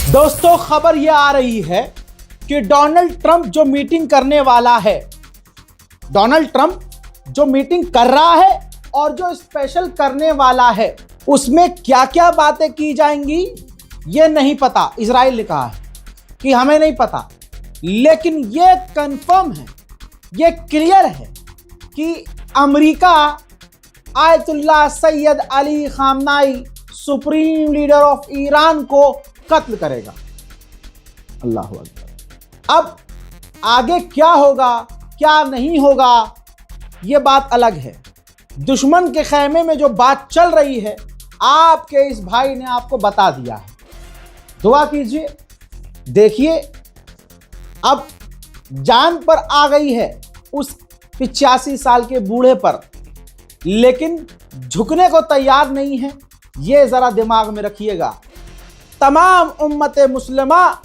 दोस्तों, खबर यह आ रही है कि डोनाल्ड ट्रंप जो मीटिंग करने वाला है, डोनाल्ड ट्रंप जो मीटिंग कर रहा है और जो स्पेशल करने वाला है, उसमें क्या क्या बातें की जाएंगी ये नहीं पता। इजराइल ने कहा है कि हमें नहीं पता, लेकिन ये कंफर्म है, ये क्लियर है कि America Ayatollah Syed Ali खामनाई, supreme leader of Iran को कत्ल करेगा। अल्लाह अकबर। अब आगे क्या होगा क्या नहीं होगा ये बात अलग है। दुश्मन के खैमे में जो बात चल रही है, आपके इस भाई ने आपको बता दिया है। दुआ कीजिए। देखिए, अब जान पर आ गई है उस 85 साल के बूढ़े पर, लेकिन झुकने को तैयार नहीं है। ये जरा दिमाग में रखिएगा। तमाम उम्मत मुस्लिमा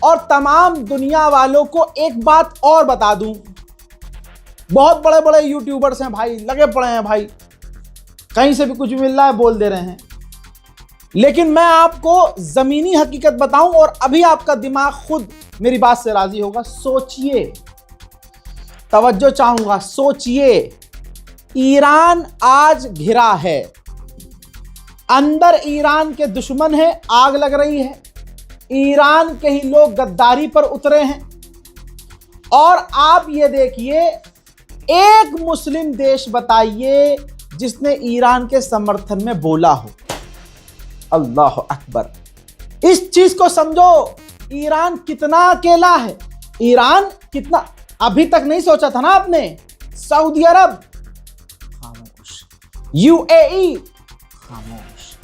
और तमाम दुनिया वालों को एक बात और बता दूं, बहुत बड़े बड़े यूट्यूबर्स हैं भाई, लगे पड़े हैं भाई, कहीं से भी कुछ मिल रहा है बोल दे रहे हैं, लेकिन मैं आपको जमीनी हकीकत बताऊं और अभी आपका दिमाग खुद मेरी बात से राजी होगा। सोचिए, तवज्जो चाहूंगा, सोचिए। ईरान आज घिरा है, अंदर ईरान के दुश्मन है, आग लग रही है, ईरान के ही लोग गद्दारी पर उतरे हैं। और आप ये देखिए, एक मुस्लिम देश बताइए जिसने ईरान के समर्थन में बोला हो। अल्लाह अकबर। इस चीज को समझो, ईरान कितना अकेला है, ईरान कितना। अभी तक नहीं सोचा था ना आपने। सऊदी अरब खामोश, यूएई खामोश,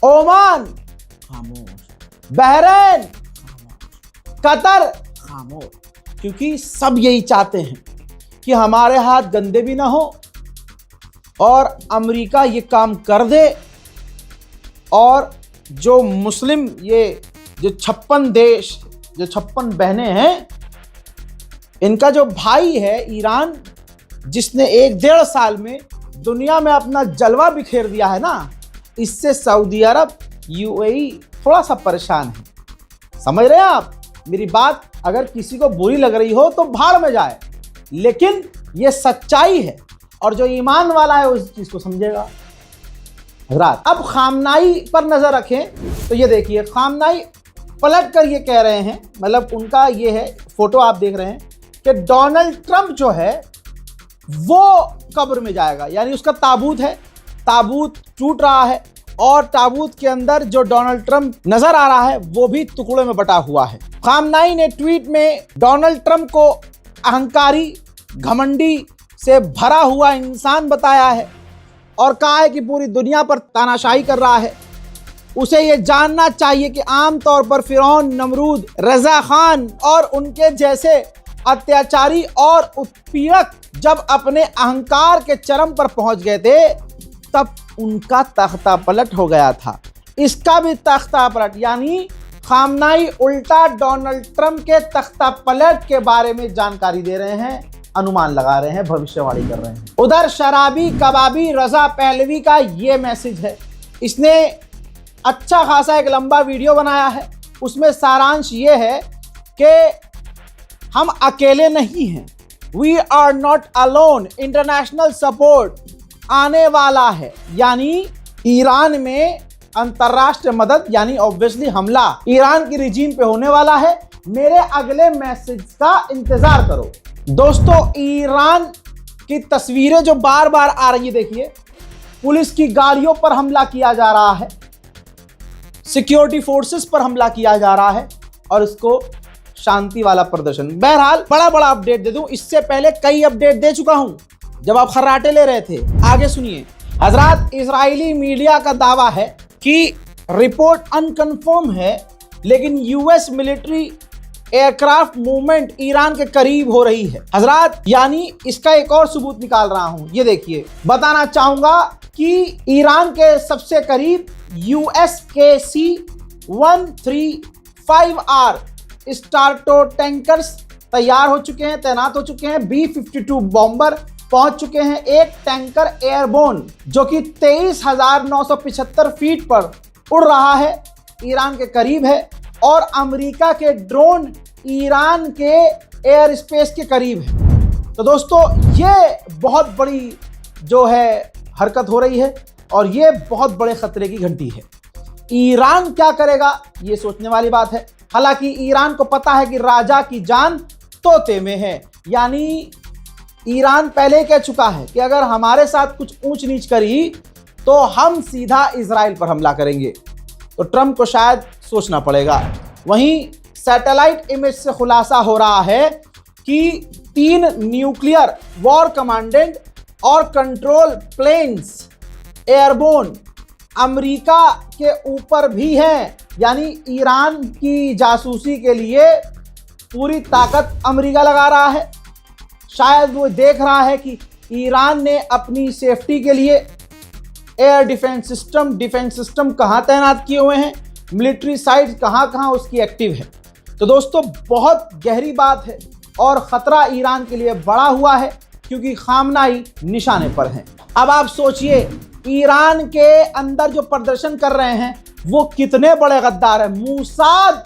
ओमान खामोश, बहरीन खामोश, कतर खामोश, क्योंकि सब यही चाहते हैं कि हमारे हाथ गंदे भी ना हो और अमेरिका ये काम कर दे, और जो मुस्लिम, ये जो 56 देश, जो 56 बहनें हैं, इनका जो भाई है ईरान, जिसने 1-1.5 साल में दुनिया में अपना जलवा बिखेर दिया है ना, इससे सऊदी अरब, यूएई थोड़ा सा परेशान है। समझ रहे हैं आप मेरी बात? अगर किसी को बुरी लग रही हो तो भाड़ में जाए, लेकिन ये सच्चाई है और जो ईमान वाला है उस चीज को समझेगा। हज़रात, अब खामनाई पर नजर रखें तो ये देखिए, खामनाई पलट कर ये कह रहे हैं, मतलब उनका ये है, फोटो आप देख रहे हैं कि डोनाल्ड ट्रंप जो है वो कब्र में जाएगा, यानी उसका ताबूत है, ताबूत टूट रहा है और ताबूत के अंदर जो डोनाल्ड ट्रंप नजर आ रहा है वो भी टुकड़ों में बटा हुआ है। खामनाई ने ट्वीट में डोनाल्ड ट्रंप को अहंकारी, घमंडी से भरा हुआ इंसान बताया है और कहा है कि पूरी दुनिया पर तानाशाही कर रहा है। उसे ये जानना चाहिए कि आमतौर पर फिरौन, नमरूद, रजा खान और उनके जैसे अत्याचारी और उत्पीड़क जब अपने अहंकार के चरम पर पहुंच गए थे, तब उनका तख्ता पलट हो गया था। इसका भी तख्ता पलट, यानी खामनाई उल्टा डोनाल्ड ट्रंप के तख्ता पलट के बारे में जानकारी दे रहे हैं, अनुमान लगा रहे हैं, भविष्यवाणी कर रहे हैं। उधर शराबी कबाबी रजा पहलवी का ये मैसेज है। इसने अच्छा खासा एक लंबा वीडियो बनाया है, उसमें सारांश ये है कि हम अकेले नहीं हैं, we are not alone, international support आने वाला है, यानी ईरान में अंतर्राष्ट्रीय मदद, यानी ऑब्वियसली हमला ईरान की रिजीम पे होने वाला है। मेरे अगले मैसेज का इंतजार करो। दोस्तों, ईरान की तस्वीरें जो बार बार आ रही है, देखिए, पुलिस की गाड़ियों पर हमला किया जा रहा है, सिक्योरिटी फोर्सेस पर हमला किया जा रहा है और इसको शांति वाला प्रदर्शन। बहरहाल, बड़ा अपडेट दे दूं, इससे पहले कई अपडेट दे चुका हूं जब आप खर्राटे ले रहे थे। आगे सुनिए। हजरात, इजरायली मीडिया का दावा है कि रिपोर्ट अनकन्फर्म है, लेकिन US military aircraft movement Iran के करीब हो रही है। हजरात, यानी इसका एक और सबूत निकाल रहा हूं। ये देखिए, बताना चाहूंगा कि ईरान के सबसे करीब USKC-135R स्टार्टो टैंकर्स तैयार हो चुके हैं, तैनात हो चुके हैं। B-52 बॉम्बर पहुंच चुके हैं। एक टैंकर एयरबोर्न जो कि 23,975 फीट पर उड़ रहा है, ईरान के करीब है। और अमेरिका के ड्रोन ईरान के एयर स्पेस के करीब है। तो दोस्तों ये बहुत बड़ी जो है हरकत हो रही है और ये बहुत बड़े खतरे की घंटी है। ईरान क्या करेगा ये सोचने वाली बात है। हालांकि ईरान को पता है कि राजा की जान तोते में है, यानी ईरान पहले कह चुका है कि अगर हमारे साथ कुछ ऊंच नीच करी तो हम सीधा इजराइल पर हमला करेंगे। तो ट्रंप को शायद सोचना पड़ेगा। वहीं सैटेलाइट इमेज से खुलासा हो रहा है कि 3 न्यूक्लियर वॉर कमांडेंट और कंट्रोल प्लेन्स एयरबोर्न अमेरिका के ऊपर भी हैं, यानी ईरान की जासूसी के लिए पूरी ताकत अमेरिका लगा रहा है। शायद वो देख रहा है कि ईरान ने अपनी सेफ्टी के लिए एयर डिफेंस सिस्टम कहाँ तैनात किए हुए हैं, मिलिट्री साइट्स कहाँ उसकी एक्टिव है। तो दोस्तों बहुत गहरी बात है और ख़तरा ईरान के लिए बढ़ा हुआ है क्योंकि खामनाई निशाने पर हैं। अब आप सोचिए ईरान के अंदर जो प्रदर्शन कर रहे हैं वो कितने बड़े गद्दार हैं। मूसाद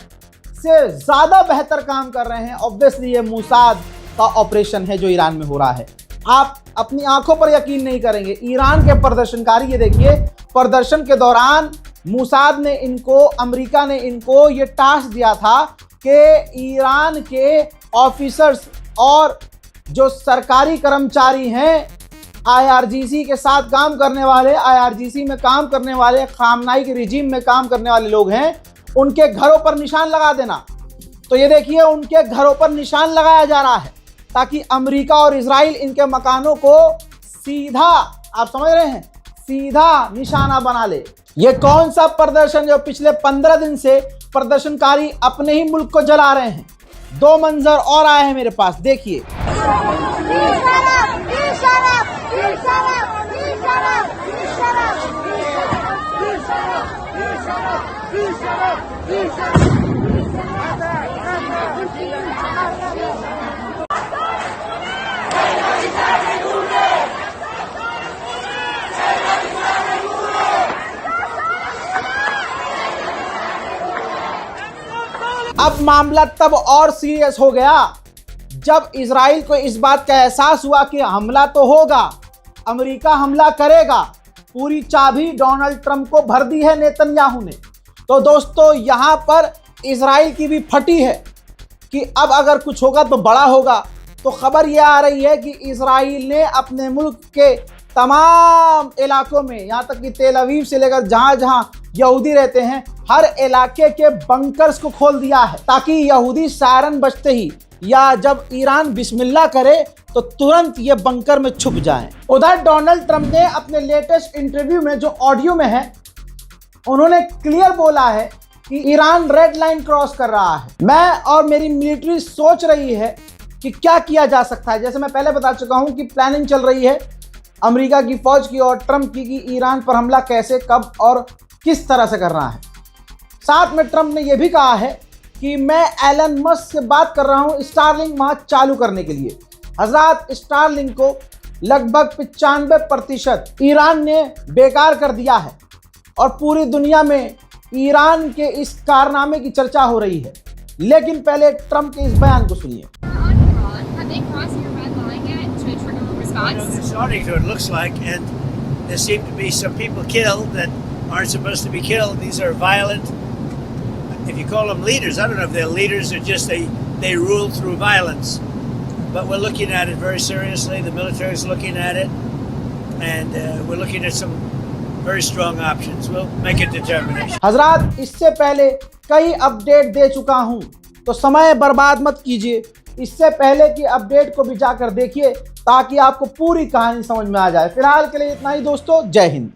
से ज़्यादा बेहतर काम कर रहे हैं। ऑब्वियसली ये मूसाद का ऑपरेशन है जो ईरान में हो रहा है। आप अपनी आंखों पर यकीन नहीं करेंगे। ईरान के प्रदर्शनकारी, ये देखिए, प्रदर्शन के दौरान मूसाद ने इनको, अमेरिका ने इनको ये टास्क दिया था कि ईरान के ऑफिसर्स और जो सरकारी कर्मचारी हैं, IRGC के साथ काम करने वाले, IRGC में काम करने वाले, खामनाई के रिजीम में काम करने वाले लोग हैं, उनके घरों पर निशान लगा देना। तो ये देखिए उनके घरों पर निशान लगाया जा रहा है ताकि अमेरिका और इजराइल इनके मकानों को सीधा, आप समझ रहे हैं, सीधा निशाना बना ले। ये कौन सा प्रदर्शन जो पिछले 15 दिन से प्रदर्शनकारी अपने ही मुल्क को जला रहे हैं। 2 मंजर और आए हैं मेरे पास, देखिए। अब मामला तब और सीरियस हो गया जब इजराइल को इस बात का एहसास हुआ कि हमला तो होगा, अमेरिका हमला करेगा। पूरी चाबी डोनाल्ड ट्रंप को भर दी है नेतन्याहू ने। तो दोस्तों यहां पर इजराइल की भी फटी है कि अब अगर कुछ होगा तो बड़ा होगा। तो खबर यह आ रही है कि इजराइल ने अपने मुल्क के तमाम इलाकों में, यहां तक कि तेल अवीव से लेकर जहां जहां यहूदी रहते हैं, हर इलाके के बंकर्स को खोल दिया है ताकि यहूदी सायरन बजते ही या जब ईरान बिस्मिल्लाह करे तो तुरंत ये बंकर में छुप जाएं। उधर डोनाल्ड ट्रंप ने अपने लेटेस्ट इंटरव्यू में, जो ऑडियो में है, उन्होंने क्लियर बोला है कि ईरान रेड लाइन क्रॉस कर रहा है। मैं और मेरी मिलिट्री सोच रही है कि क्या किया जा सकता है। जैसे मैं पहले बता चुका हूं कि प्लानिंग चल रही है अमेरिका की फौज की और ट्रंप की कि ईरान पर हमला कैसे, कब और किस तरह से करना है। साथ में ट्रंप ने यह भी कहा है कि मैं एलन मस्क से बात कर रहा हूं स्टारलिंक वहां चालू करने के लिए। हजरात, स्टारलिंक को लगभग 95% ईरान ने बेकार कर दिया है और पूरी दुनिया में ईरान के इस कारनामे की चर्चा हो रही है। लेकिन पहले ट्रंप के इस बयान को सुनिए। There seem to be some people killed that aren't supposed to be killed. These are violent, if you call them leaders, I don't know if they're leaders or just they rule through violence. But we're looking at it very seriously. The military is looking at it, and we're looking at some very strong options. We'll make a determination. हजरात, इससे पहले कई update दे चुका हूं, तो समय बर्बाद मत कीजिए। इससे पहले की अपडेट को भी जाकर देखिए ताकि आपको पूरी कहानी समझ में आ जाए। फिलहाल के लिए इतना ही दोस्तों, जय हिंद।